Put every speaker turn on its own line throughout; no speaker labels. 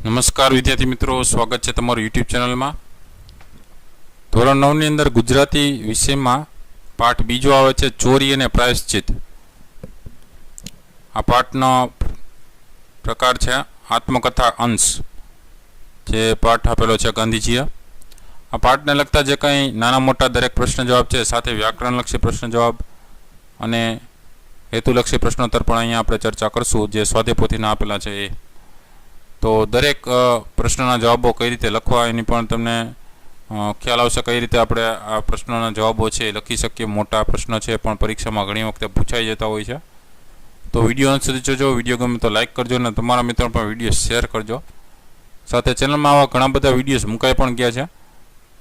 નમસ્કાર વિદ્યાર્થી મિત્રો, સ્વાગત છે તમારું યુટ્યુબ ચેનલમાં। ધોરણ 9 ની અંદર ગુજરાતી વિષયમાં પાઠ બીજો આવે છે ચોરી અને પ્રાયશ્ચિત। આ પાઠનો પ્રકાર છે આત્મકથા અંશ, જે પાઠ આપેલો છે ગાંધીજીએ। આ પાઠને લગતા જે કંઈ નાના મોટા દરેક પ્રશ્ન જવાબ છે, સાથે વ્યાકરણલક્ષી પ્રશ્ન જવાબ અને હેતુલક્ષી પ્રશ્નોત્તર પણ અહીંયા આપણે ચર્ચા કરશું, જે સ્વાધ્યાય પોથીના આપેલા છે એ। તો દરેક પ્રશ્નના જવાબો કઈ રીતે લખવા એની પણ તમને ખ્યાલ આવશે, કઈ રીતે આપણે આ પ્રશ્નોના જવાબો છે એ લખી શકીએ। મોટા પ્રશ્ન છે પણ પરીક્ષામાં ઘણી વખતે પૂછાઈ જતા હોય છે। તો વિડીયો અંત સુધી જોજો, વિડીયો ગમે તો લાઇક કરજો અને તમારા મિત્રોને પણ વિડીયો શેર કરજો। સાથે ચેનલમાં આવા ઘણા બધા વિડીયોઝ મુકાઈ પણ ગયા છે,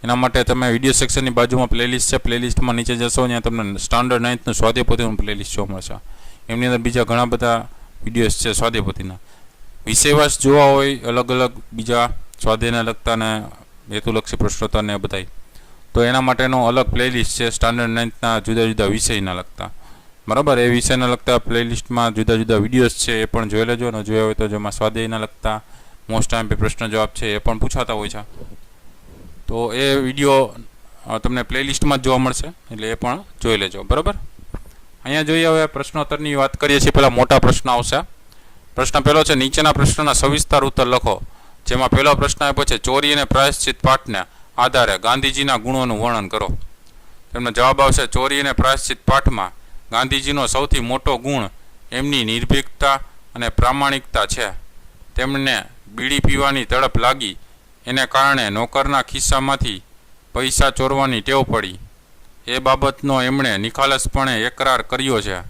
એના માટે તમે વિડીયો સેક્શનની બાજુમાં પ્લેલિસ્ટ છે, પ્લેલિસ્ટમાં નીચે જશો ત્યાં તમને સ્ટાન્ડર્ડ 9નું સ્વાધ્યાય પોથીનું પ્લેલિસ્ટ જોવા મળશે। એમની અંદર બીજા ઘણા બધા વિડીયોઝ છે સ્વાધ્યાય પોથીના। વિષયવાસ જોવા હોય અલગ અલગ બીજા સ્વાધ્યાયને લગતા ને હેતુલક્ષી પ્રશ્નોત્તરને બધાય, તો એના માટેનો અલગ પ્લેલિસ્ટ છે સ્ટાન્ડર્ડ 9ના જુદા જુદા વિષયના લગતા, બરાબર। એ વિષયના લગતા પ્લેલિસ્ટમાં જુદા જુદા વિડીયોઝ છે એ પણ જોઈ લેજો, અને જોયા હોય તો જેમાં સ્વાધ્યાયના લગતા મોસ્ટ ટાઈમ પ્રશ્ન જવાબ છે એ પણ પૂછાતા હોય છે, તો એ વિડીયો તમને પ્લેલિસ્ટમાં જ જોવા મળશે, એટલે એ પણ જોઈ લેજો, બરાબર। અહીંયા જોઈએ હવે પ્રશ્નોત્તરની વાત કરીએ છીએ। પહેલાં મોટા પ્રશ્ન આવશે। પ્રશ્ન પહેલો છે, નીચેના પ્રશ્નના સવિસ્તાર ઉત્તર લખો। જેમાં પહેલો પ્રશ્ન આપ્યો છે, ચોરી અને પ્રાયશ્ચિત પાઠને આધારે ગાંધીજીના ગુણોનું વર્ણન કરો। તેમનો જવાબ આવશે, ચોરી અને પ્રાયશ્ચિત પાઠમાં ગાંધીજીનો સૌથી મોટો ગુણ એમની નિર્ભીકતા અને પ્રામાણિકતા છે। તેમને બીડી પીવાની તડપ લાગી, એને કારણે નોકરના ખિસ્સામાંથી પૈસા ચોરવાની ટેવ પડી। એ બાબતનો એમણે નિખાલસપણે એકરાર કર્યો છે।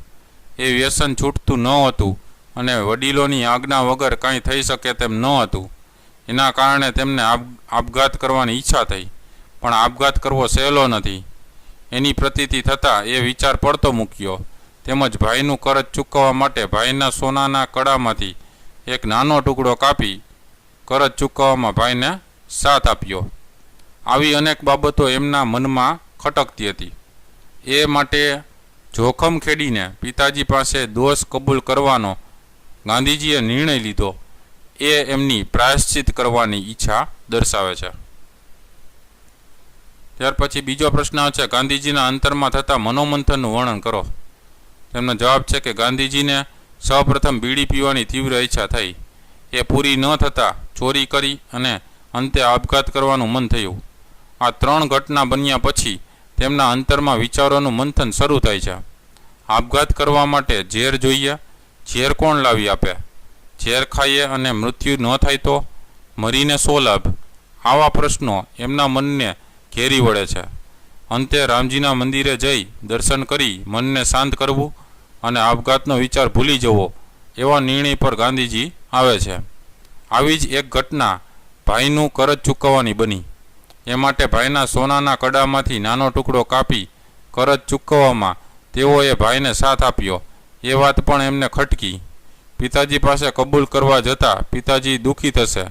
એ વ્યસન છૂટતું ન હતું અને વડીલોની આજ્ઞા વગર કંઈ થઈ શકે તેમ ન હતું। એના કારણે તેમને આપઘાત કરવાની ઈચ્છા થઈ, પણ આપઘાત કરવો સહેલો નથી। એની પ્રતીતિ થતાં એ વિચાર પડતો મૂક્યો, તેમજ ભાઈનું કરજ ચૂકવવા માટે ભાઈના સોનાના કડામાંથી એક નાનો ટુકડો કાપી કરજ ચૂકવવામાં ભાઈને સાથ આપ્યો। આવી અનેક બાબતો એમના મનમાં ખટકતી હતી। એ માટે જોખમ ખેડીને પિતાજી પાસે દોષ કબૂલ કરવાનો ગાંધીજીએ નિર્ણય લીધો। એ એમની પ્રાયશ્ચિત કરવાની ઈચ્છા દર્શાવે છે। ત્યાર પછી બીજો પ્રશ્ન છે, ગાંધીજીના અંતરમાં થતા મનોમંથનનું વર્ણન કરો। તેમનો જવાબ છે કે ગાંધીજીને સૌપ્રથમ બીડી પીવાની તીવ્ર ઈચ્છા થઈ। એ પૂરી ન થતાં ચોરી કરી અને અંતે આપઘાત કરવાનું મન થયું। આ ત્રણ ઘટના બન્યા પછી તેમના અંતરમાં વિચારોનું મંથન શરૂ થાય છે। આપઘાત કરવા માટે ઝેર જોઈએ, ઝેર કોણ લાવી આપે? ઝેર ખાઈએ અને મૃત્યુ ન થાય તો મરીને શો લાભ? આવા પ્રશ્નો એમના મનને ઘેરી વળે છે। અંતે રામજીના મંદિરે જઈ દર્શન કરી મનને શાંત કરવું અને આપઘાતનો વિચાર ભૂલી જવો, એવા નિર્ણય પર ગાંધીજી આવે છે। આવી જ એક ઘટના ભાઈનું કરજ ચૂકવવાની બની। એ માટે ભાઈના સોનાના કડામાંથી નાનો ટુકડો કાપી કરજ ચૂકવવામાં તેઓએ ભાઈને સાથ આપ્યો। એ વાત પણ એમને ખટકી। પિતાજી પાસે કબૂલ કરવા જતાં પિતાજી દુઃખી થશે,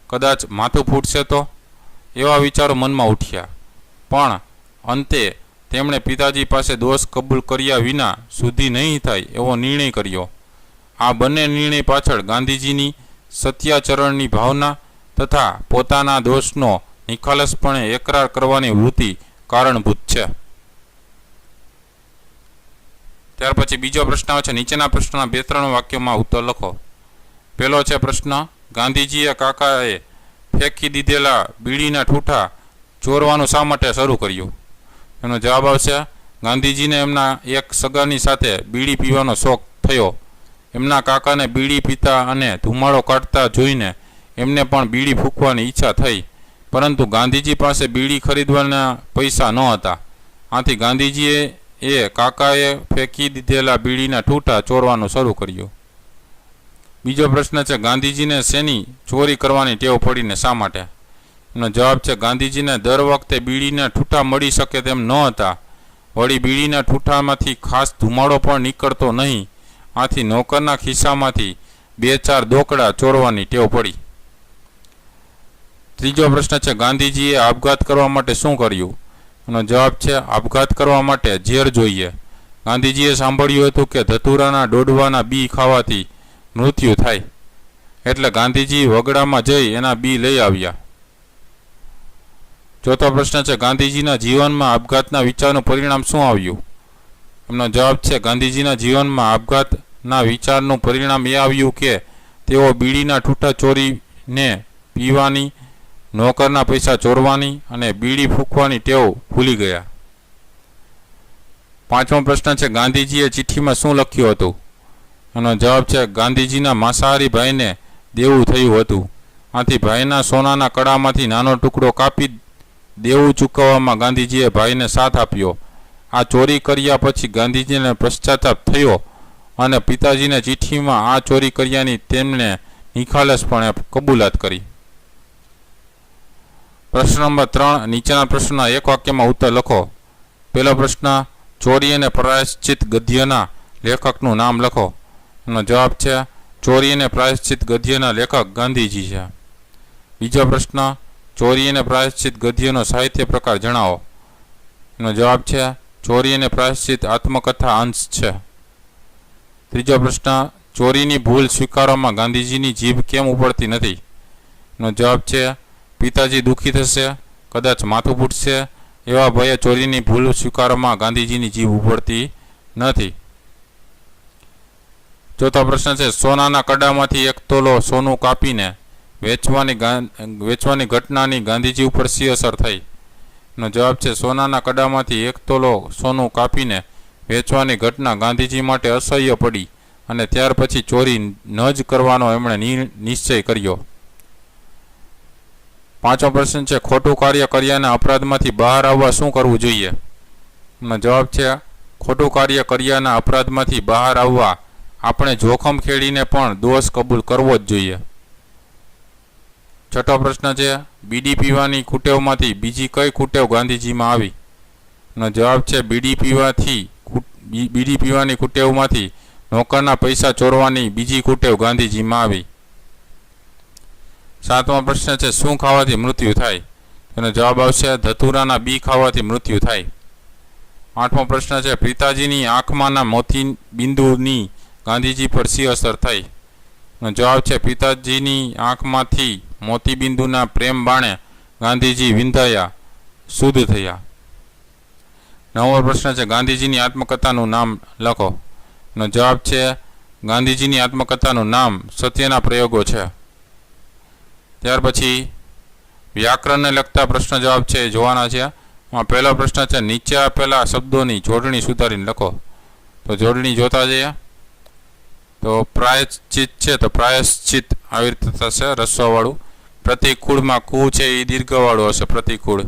કદાચ માથું ફૂટશે તો, એવા વિચારો મનમાં ઉઠ્યા। પણ અંતે તેમણે પિતાજી પાસે દોષ કબૂલ કર્યા વિના સુધી નહીં થાય એવો નિર્ણય કર્યો। આ બંને નિર્ણય પાછળ ગાંધીજીની સત્યાચરણની ભાવના તથા પોતાના દોષનો નિખાલસપણે એકરાર કરવાની વૃત્તિ કારણભૂત છે। ત્યાર પછી બીજો પ્રશ્ન આવે છે, નીચેના પ્રશ્નના 2-3 વાક્યોમાં ઉત્તર લખો। પહેલો છે પ્રશ્ન, ગાંધીજીએ કાકાએ ફેંકી દીધેલા બીડીના ઠૂઠા ચોરવાનું શા માટે શરૂ કર્યું? એનો જવાબ આવશે, ગાંધીજીને એમના એક સગાની સાથે બીડી પીવાનો શોખ થયો। એમના કાકાને બીડી પીતા અને ધુમાડો કાઢતા જોઈને એમને પણ બીડી ફૂંકવાની ઈચ્છા થઈ, પરંતુ ગાંધીજી પાસે બીડી ખરીદવાના પૈસા ન હતા। આથી ગાંધીજીએ કાકાએ ફેંકી દીધેલા બીડીના ઠૂઠા ચોરવાનું શરૂ કર્યું। બીજો પ્રશ્ન છે, ગાંધીજીને શેની ચોરી કરવાની ટેવ પડીને શા માટે? એનો જવાબ છે, ગાંધીજીને દર વખતે બીડીના ઠૂઠા મળી શકે તેમ ન હતા, વળી બીડીના ઠૂઠામાંથી ખાસ ધુમાડો પણ નીકળતો નહીં, આથી નોકરના ખિસ્સામાંથી 2-4 દોકડા ચોરવાની ટેવ પડી। ત્રીજો પ્રશ્ન છે, ગાંધીજીએ આપઘાત કરવા માટે શું કર્યું? એનો જવાબ છે, આપઘાત કરવા માટે ઝેર જોઈએ। ગાંધીજીએ સાંભળ્યું હતું કે ધતુરાના ડોડવાના બી ખાવાથી મૃત્યુ થાય, એટલે ગાંધીજી વગડામાં જઈ એના બી લઈ આવ્યા. ચોથો પ્રશ્ન છે ગાંધીજીના જીવનમાં આપઘાતના વિચારનું પરિણામ શું આવ્યું? એમનો જવાબ છે ગાંધીજીના જીવનમાં આપઘાતના વિચારનું પરિણામ એ આવ્યું કે તેઓ બીડીના ઠૂઠા ચોરીને પીવાની, નોકરના પૈસા ચોરવાની અને બીડી ફૂંકવાની ટેવ ભૂલી ગયા. પાંચમો પ્રશ્ન છે ગાંધીજીએ ચિઠ્ઠીમાં શું લખ્યું હતું? એનો જવાબ છે ગાંધીજીના માંસાહારી ભાઈને દેવું થયું હતું. આથી ભાઈના સોનાના કડામાંથી નાનો ટુકડો કાપી દેવું ચૂકવવામાં ગાંધીજીએ ભાઈને સાથ આપ્યો. આ ચોરી કર્યા પછી ગાંધીજીને પશ્ચાતાપ થયો અને પિતાજીને ચિઠ્ઠીમાં આ ચોરી કર્યાની તેમને નિખાલસપણે કબૂલાત કરી. પ્રશ્ન નંબર 3, નીચેના પ્રશ્નના એક વાક્યમાં ઉત્તર લખો. પહેલો પ્રશ્ન, ચોરી અને પ્રાયશ્ચિત ગદ્યના લેખકનું નામ લખો. એનો જવાબ છે ચોરી અને પ્રાયશ્ચિત ગદ્યના લેખક ગાંધીજી છે. બીજો પ્રશ્ન, ચોરી અને પ્રાયશ્ચિત ગદ્યનો સાહિત્ય પ્રકાર જણાવો. એનો જવાબ છે ચોરી અને પ્રાયશ્ચિત આત્મકથા અંશ છે. ત્રીજો પ્રશ્ન, ચોરીની ભૂલ સ્વીકારવામાં ગાંધીજીની જીભ કેમ ઉપડતી નથી? એનો જવાબ છે પિતાજી દુઃખી થશે, કદાચ માથું ફૂટશે એવા ભયે ચોરીની ભૂલ સ્વીકારવામાં ગાંધીજીની જીભ ઉપડતી નથી. ચોથો પ્રશ્ન છે સોનાના કડામાંથી 1 તોલો સોનું કાપીને વેચવાની ઘટનાની ગાંધીજી ઉપર શી અસર થઈ? એનો જવાબ છે સોનાના કડામાંથી 1 તોલો સોનું કાપીને વેચવાની ઘટના ગાંધીજી માટે અસહ્ય પડી અને ત્યાર પછી ચોરી ન જ કરવાનો એમણે નિશ્ચય કર્યો. પાંચમો પ્રશ્ન છે ખોટું કાર્ય કર્યાના અપરાધમાંથી બહાર આવવા શું કરવું જોઈએ? એનો જવાબ છે ખોટું કાર્ય કર્યાના અપરાધમાંથી બહાર આવવા આપણે જોખમ ખેડીને પણ દોષ કબૂલ કરવો જ જોઈએ. છઠ્ઠો પ્રશ્ન છે બીડી પીવાની કુટેવમાંથી બીજી કઈ કુટેવ ગાંધીજીમાં આવી? એનો જવાબ છે બીડી પીવાની કુટેવમાંથી નોકરના પૈસા ચોરવાની બીજી કુટેવ ગાંધીજીમાં આવી. સાતમો પ્રશ્ન છે શું ખાવાથી મૃત્યુ થાય? તેનો જવાબ આવશે ધતુરાના બી ખાવાથી મૃત્યુ થાય. આઠમો પ્રશ્ન છે પિતાજીની આંખમાંના મોતી બિંદુની ગાંધીજી પર શી અસર થઈ? એનો જવાબ છે પિતાજીની આંખમાંથી મોતીબિંદુના પ્રેમ બાણે ગાંધીજી વિંધાયા, શુદ્ધ થયા. નવમો પ્રશ્ન છે ગાંધીજીની આત્મકથાનું નામ લખો. એનો જવાબ છે ગાંધીજીની આત્મકથાનું નામ સત્યના પ્રયોગો છે. ત્યાર પછી વ્યાકરણને લગતા પ્રશ્ન જવાબ છે એ જોવાના છે. પહેલો પ્રશ્ન છે નીચે આપેલા શબ્દોની જોડણી સુધારીને લખો. તો જોડણી જોતા જઈએ. તો પ્રાયશ્ચિત છે તો પ્રાયશ્ચિત આવી રીતે થશે રસ્વાવાળું. પ્રતિકૂળમાં કુ છે એ દીર્ઘવાળું હશે પ્રતિકૂળ.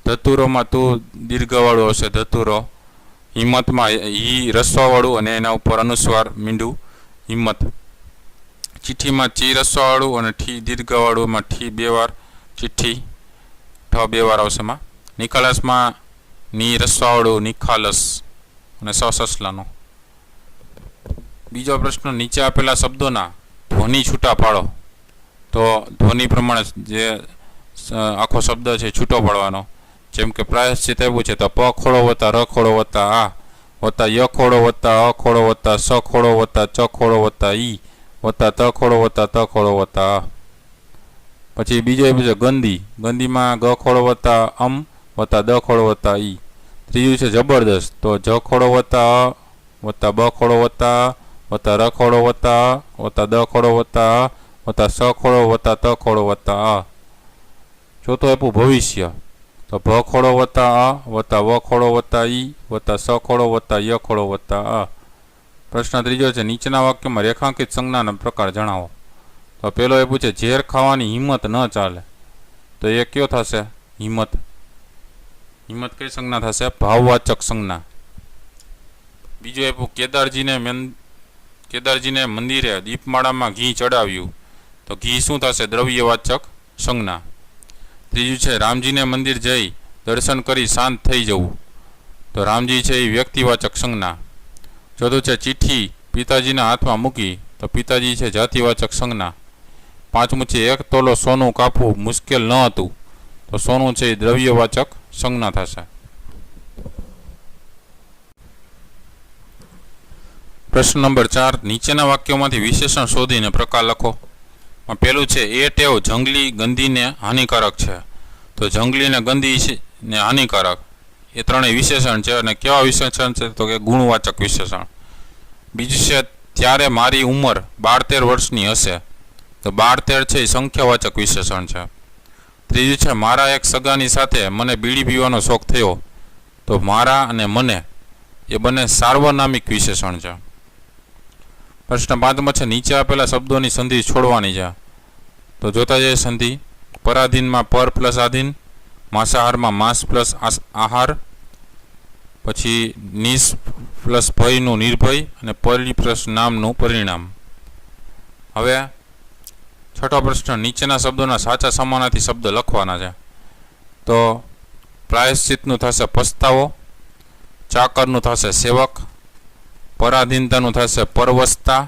ધતુરોમાં તું દીર્ઘવાળું હશે ધતુરો. હિંમતમાં ઈ રસ્વાવાળું અને એના ઉપર અનુસ્વાર મીંડું હિંમત. ચિઠ્ઠીમાં ચી રસ્વાવાળું અને ઠી દીર્ઘવાળુંમાં ઠી 2 વાર ચિઠ્ઠી, ઠ 2 વાર આવશે એમાં. નિખાલસમાં ની રસ્વાવાળું નિખાલસ અને સસલાનો. બીજો પ્રશ્ન નીચે આપેલા શબ્દોના ધ્વનિ છૂટા પાડો. તો ધ્વનિ પ્રમાણે જે આખો શબ્દ છે છૂટો પાડવાનો. જેમ કે પ્રાયશ્ચિત આવ્યું છે તો પ ખોડો વત્તા ર ખોડો વત્તા આ વત્તા ય ખોડો વત્તા અ ખોડો વત્તા સ ખોડો વત્તા ચ ખોડો વત્તા ઈ વત્તા ત ખોડો વત્તા ત ખોડો વત્તા આ. પછી બીજો આવ્યું છે ગંદી. ગંદીમાં ગ ખોડો વત્તા વત્તા દ ખોડો વત્તા ઈ. ત્રીજું છે જબરદસ્ત. તો જ ખોડો વત્તા વત્તા બ ખોડો વત્તા વત્તા ર ખોડો વત્તા વત્તા દ ખોડો વત્તા વત્તા સ ખોડો વત્તા ત ખોડો વત્તા આ. ચોથું આપ્યું ભવિષ્ય. તો ભ ખોડો વત્તા આ વત્તા વ ખોડો વત્તા ઈ વત્તા સ ખોડો વત્તા ય ખોડો વત્તા આ. પ્રશ્ન ત્રીજો છે નીચેના વાક્યમાં રેખાંકિત સંજ્ઞાના પ્રકાર જણાવો. તો પેલો એ પૂછે ઝેર ખાવાની હિંમત ન ચાલે. તો એ કયો થશે? હિંમત. હિંમત કઈ સંજ્ઞા થશે? ભાવવાચક સંજ્ઞા. બીજો એ કેદારજીને મંદિરે દીપમાળામાં ઘી ચડાવ્યું. તો ઘી શું થશે? દ્રવ્યવાચક સંજ્ઞા. ત્રીજું છે રામજીને મંદિર જઈ દર્શન કરી શાંત થઈ જવું. તો રામજી છે એ વ્યક્તિવાચક સંજ્ઞા. ચોથું છે ચિઠ્ઠી પિતાજીના હાથમાં મૂકી. તો પિતાજી છે જાતિવાચક સંજ્ઞા. પાંચમું છે 1 તોલો સોનું કાપવું મુશ્કેલ ન હતું. તો સોનું છે એ દ્રવ્યવાચક સંજ્ઞા થશે. પ્રશ્ન નંબર 4 નીચેના વાક્યોમાંથી વિશેષણ શોધીને પ્રકાર લખો. પહેલું છે એ ટેવ જંગલી ગંદીને હાનિકારક છે. તો જંગલી ને ગંદી ને હાનિકારક એ ત્રણેય વિશેષણ છે. અને કેવા વિશેષણ છે? તો કે ગુણવાચક વિશેષણ. બીજું છે ત્યારે મારી ઉંમર 12-13 વર્ષની હશે. તો 12-13 છે એ સંખ્યાવાચક વિશેષણ છે. ત્રીજું છે મારા એક સગાની સાથે મને બીડી પીવાનો શોખ થયો. તો મારા અને મને એ બંને સાર્વનામિક વિશેષણ છે. પ્રશ્ન 5 છે નીચે આપેલા શબ્દોની સંધિ છોડવાની છે. તો જોતા જઈએ સંધિ. પરાધીનમાં પર પ્લસ આધીન, માંસાહારમાં માંસ પ્લસ આહાર, પછી નિશ પ્લસ ભયનું નિર્ભય, અને પરી પ્લસ નામનું પરિણામ. હવે છઠ્ઠો પ્રશ્ન નીચેના શબ્દોના સાચા સમાનાર્થી શબ્દ લખવાના છે. તો પ્રાયશ્ચિતનું થશે પસ્તાવો, ચાકરનું થશે સેવક, પરાધીનતાનું થશે પરવસતા,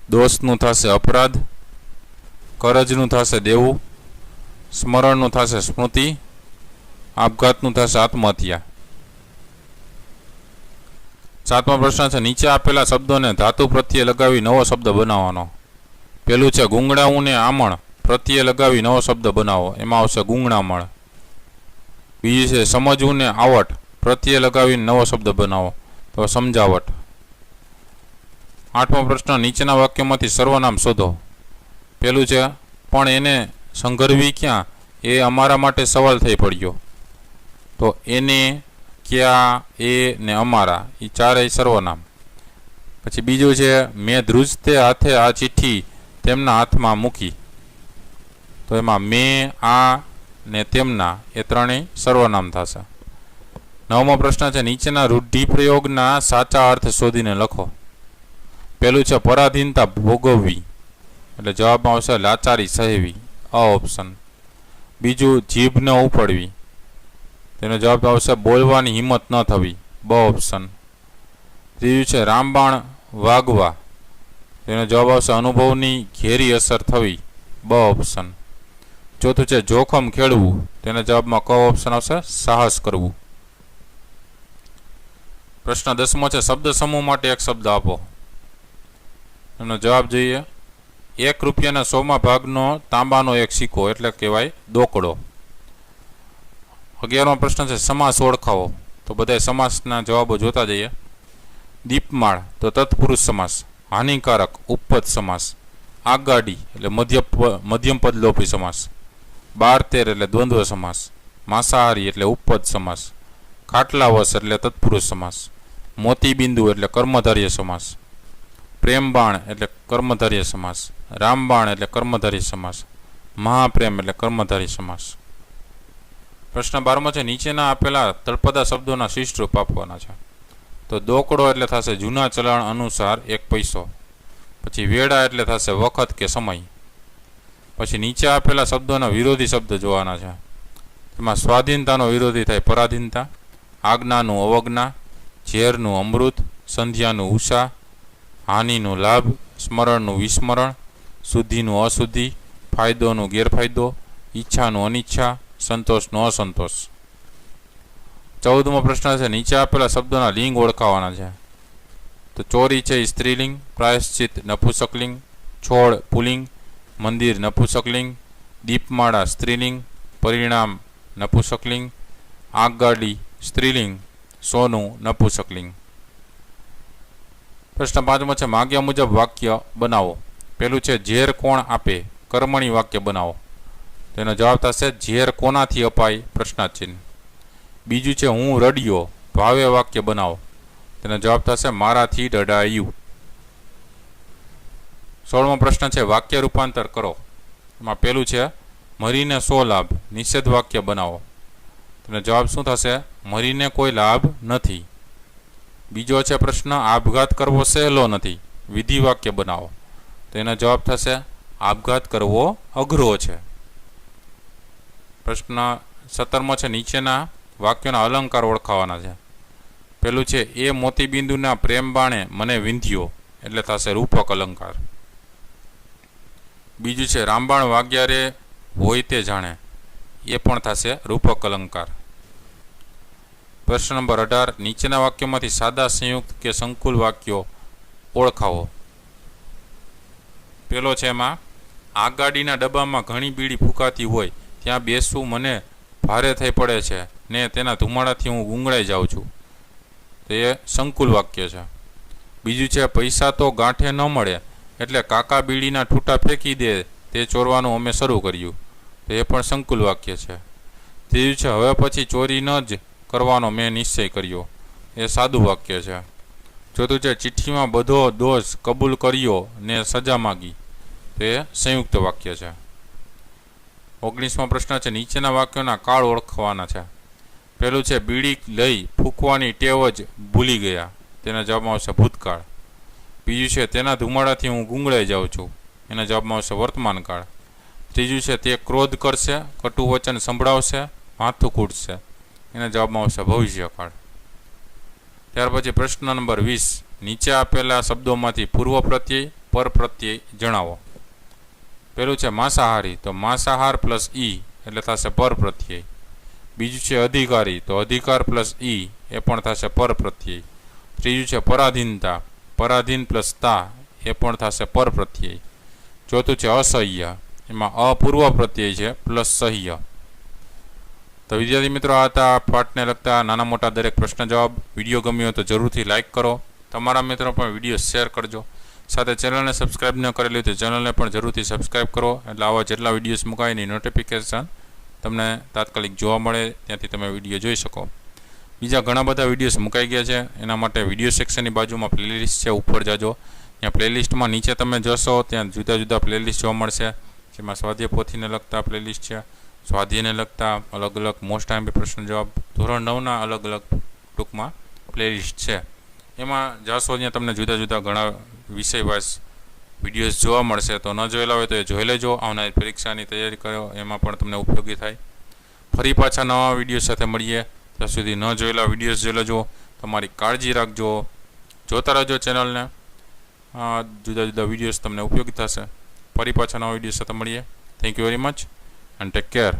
દોષનું થશે અપરાધ, કરજનું થશે દેવું, સ્મરણનું થશે સ્મૃતિ, આપઘાતનું થશે આત્મહત્યા. 7મો પ્રશ્ન છે નીચે આપેલા શબ્દોને ધાતુ પ્રત્યે લગાવી નવો શબ્દ બનાવવાનો. પેલું છે ગુંગળાવું ને આમણ પ્રત્યે લગાવી નવો શબ્દ બનાવો. એમાં આવશે ગુંગળામણ. બીજું છે સમજવું ને આવટ પ્રત્યે લગાવીને નવો શબ્દ બનાવો. તો સમજાવટ. 8મો પ્રશ્ન નીચેના વાક્યમાંથી સર્વનામ શોધો. પેલું છે પણ એને સંઘરવી ક્યાં એ અમારા માટે સવાલ થઈ પડ્યો. તો એને, ક્યાં, એ ને અમારા એ ચારેય સર્વનામ. પછી બીજું છે મેં ધ્રુજતે હાથે આ ચિઠ્ઠી તેમના હાથમાં મૂકી. તો એમાં મેં, આ ને તેમના એ ત્રણેય સર્વનામ થશે. 9મો પ્રશ્ન છે નીચેના રૂઢિપ્રયોગના સાચા અર્થ શોધીને લખો. પેલું છે પરાધીનતા ભોગવવી. એટલે જવાબમાં આવશે લાચારી સહેવી, અ ઓપ્શન. બીજું જીભ ન ઉપડવી. તેનો જવાબ આવશે બોલવાની હિંમત ન થવી, બ ઓપ્શન. ત્રીજું છે રામબાણ વાગવા. તેનો જવાબ આવશે અનુભવની ઘેરી અસર થવી, બ ઓપ્શન. ચોથું છે જોખમ ખેડવું. તેના જવાબમાં ક ઓપ્શન આવશે સાહસ કરવું. પ્રશ્ન 10મો છે શબ્દ સમૂહ માટે એક શબ્દ આપો. એનો જવાબ જોઈએ. 1 રૂપિયાના 100મા ભાગનો તાંબાનો એક સિક્કો એટલે કહેવાય દોકડો. 11મો પ્રશ્ન છે સમાસ ઓળખાવો. તો બધા સમાસના જવાબો જોતા જઈએ. દીપમાળ તો તત્પુરુષ સમાસ, હાનિકારક ઉપપદ સમાસ, આગાડી એટલે મધ્યમ પદ લોપી સમાસ, 12-13 એટલે દ્વંદ્વ સમાસ, માંસાહારી એટલે ઉપપદ સમાસ, ખાટલાવશ એટલે તત્પુરુષ સમાસ, મોતીબિંદુ એટલે કર્મધાર્ય સમાસ, પ્રેમબાણ એટલે કર્મધાર્ય સમાસ, રામબાણ એટલે કર્મધાર્ય સમાસ, મહાપ્રેમ એટલે કર્મધાર્ય સમાસ. પ્રશ્ન 12મો છે નીચેના આપેલા તળપદા શબ્દોના શિષ્ટરૂપ આપવાના છે. તો દોકડો એટલે થશે જૂના ચલણ અનુસાર 1 પૈસો. પછી વેડા એટલે થશે વખત કે સમય. પછી નીચે આપેલા શબ્દોના વિરોધી શબ્દ જોવાના છે. તેમાં સ્વાધીનતાનો વિરોધી થાય પરાધીનતા, આજ્ઞાનું અવજ્ઞા, ઝેરનું અમૃત, સંધ્યાનું ઉષા, હાનિનું લાભ, સ્મરણનું વિસ્મરણ, શુદ્ધિનું અશુદ્ધિ, ફાયદોનું ગેરફાયદો, ઈચ્છાનું અનિચ્છા, સંતોષનો અસંતોષ. 14મો પ્રશ્ન છે નીચે આપેલા શબ્દોના લિંગ ઓળખાવાના છે. તો ચોરી છે સ્ત્રીલિંગ, પ્રાયશ્ચિત નપુંસકલિંગ, છોડ પુલિંગ, મંદિર નપુંસકલિંગ, દીપમાળા સ્ત્રીલિંગ, પરિણામ નપુંસકલિંગ, આગગાડી સ્ત્રીલિંગ, સોનું નપુંસકલિંગ. પ્રશ્ન 5મો છે માગ્યા મુજબ વાક્ય બનાવો. પેલું છે ઝેર કોણ આપે, કર્મણી વાક્ય બનાવો. તેનો જવાબ થશે ઝેર કોનાથી અપાય, પ્રશ્નાર્થ ચિહ્ન. બીજું છે હું રડ્યો, ભાવે વાક્ય બનાવો. તેનો જવાબ થશે મારાથી રડાયું. 16મો પ્રશ્ન છે વાક્ય રૂપાંતર કરો. એમાં પેલું છે મરીને 100 લાભ, નિષેધ વાક્ય બનાવો. તેનો જવાબ શું થશે મરીને કોઈ લાભ નથી. બીજો છે પ્રશ્ન આપઘાત કરવો સહેલો નથી, વિધિ વાક્ય બનાવો. તેનો જવાબ થશે આપઘાત કરવો અઘરો છે. પ્રશ્ન 17મો છે નીચેના વાક્યોના અલંકાર ઓળખાવાના છે. પેલું છે એ મોતીબિંદુના પ્રેમ બાણે મને વિંધ્યો એટલે થશે રૂપક અલંકાર. બીજું છે રામબાણ વાગ્યારે હોય તે જાણે, એ પણ થશે રૂપક અલંકાર. પ્રશ્ન નંબર 18 નીચેના વાક્યોમાંથી સાદા સંયુક્ત કે સંકુલ વાક્યો ઓળખાવો. પેલો છે એમાં આગગાડીના ડબ્બામાં ઘણી બીડી ફૂંકાતી હોય ત્યાં બેસવું મને ભારે થઈ પડે છે ને તેના ધુમાડાથી હું ગુંગળાઈ જાઉં છું. તો એ સંકુલ વાક્ય છે. બીજું છે પૈસા તો ગાંઠે ન મળે એટલે કાકા બીડીના ઠૂંટા ફેંકી દે તે ચોરવાનું અમે શરૂ કર્યું. તો એ પણ સંકુલ વાક્ય છે. ત્રીજું છે હવે પછી ચોરી ન જ કરવાનો મેં નિશ્ચય કર્યો. એ સાદું વાક્ય છે. ચોથું છે ચિઠ્ઠીમાં બધો દોષ કબૂલ કર્યો ને સજા માગી. તો એ સંયુક્ત વાક્ય છે. 19મો પ્રશ્ન છે નીચેના વાક્યોના કાળ ઓળખવાના છે. પહેલું છે બીડી લઈ ફૂંકવાની ટેવ જ ભૂલી ગયા. તેના જવાબમાં આવશે ભૂતકાળ. બીજું છે તેના ધુમાડાથી હું ગુંગળાઈ જાઉં છું. એના જવાબમાં આવશે વર્તમાન કાળ. ત્રીજું છે તે ક્રોધ કરશે, કટુ વચન સંભળાવશે, માથું કૂટશે. એના જવાબમાં આવશે ભવિષ્યકાળ. ત્યાર પછી પ્રશ્ન નંબર 20 નીચે આપેલા શબ્દોમાંથી પૂર્વ પ્રત્યય પર પ્રત્યય જણાવો. પહેલું છે માંસાહારી તો માંસાહાર પ્લસ ઈ એટલે થશે પર પ્રત્યય. બીજું છે અધિકારી તો અધિકાર પ્લસ ઈ એ પણ થશે પર પ્રત્યય. ત્રીજું છે પરાધીનતા પરાધીન પ્લસ તા એ પણ થશે પર પ્રત્યય. ચોથું છે અસહ્ય એમાં અપૂર્વ પ્રત્યય છે પ્લસ સહ્ય. તો વિદ્યાર્થી મિત્રો આ હતા પાઠને લગતા નાના મોટા દરેક પ્રશ્ન જવાબ. વિડીયો ગમ્યો તો જરૂરથી લાઇક કરો. તમારા મિત્રો પણ વિડીયો શેર કરજો. સાથે ચેનલને સબસ્ક્રાઈબ ન કરેલી તો ચેનલને પણ જરૂરથી સબસ્ક્રાઈબ કરો એટલે આવા જેટલા વિડીયોઝ મુકાય એની નોટિફિકેશન તમને તાત્કાલિક જોવા મળે ત્યાંથી તમે વિડીયો જોઈ શકો. બીજા ઘણા બધા વિડીયોઝ મુકાઈ ગયા છે એના માટે વિડીયો સેક્શનની બાજુમાં પ્લેલિસ્ટ છે ઉપર જાજો. ત્યાં પ્લેલિસ્ટમાં નીચે તમે જોશો ત્યાં જુદા જુદા પ્લેલિસ્ટ જોવા મળશે. જેમાં સ્વાધ્યાય પોથીને લગતા પ્લેલિસ્ટ છે, સ્વાધ્યાયને લગતા અલગ અલગ મોસ્ટ આઈએમપી પ્રશ્ન જવાબ ધોરણ 9ના અલગ અલગ ટૂંકમાં પ્લેલિસ્ટ છે. એમાં જાશો ત્યાં તમને જુદા જુદા ઘણા વિષય વાઇઝ વિડીયોઝ જોવા મળશે. તો ન જોયેલા હોય તો એ જોઈ લેજો. આવનારી પરીક્ષાની તૈયારી કરો એમાં પણ તમને ઉપયોગી થાય. ફરી પાછા નવા વિડીયો સાથે મળીએ. ત્યાં સુધી ન જોયેલા વિડીયોઝ જોઈ લેજો. તમારી કાળજી રાખજો. જોતા રહેજો ચેનલને. જુદા જુદા વિડીયોઝ તમને ઉપયોગી થશે. ફરી પાછા નવા વિડીયો સાથે મળીએ. Thank you very much and take care.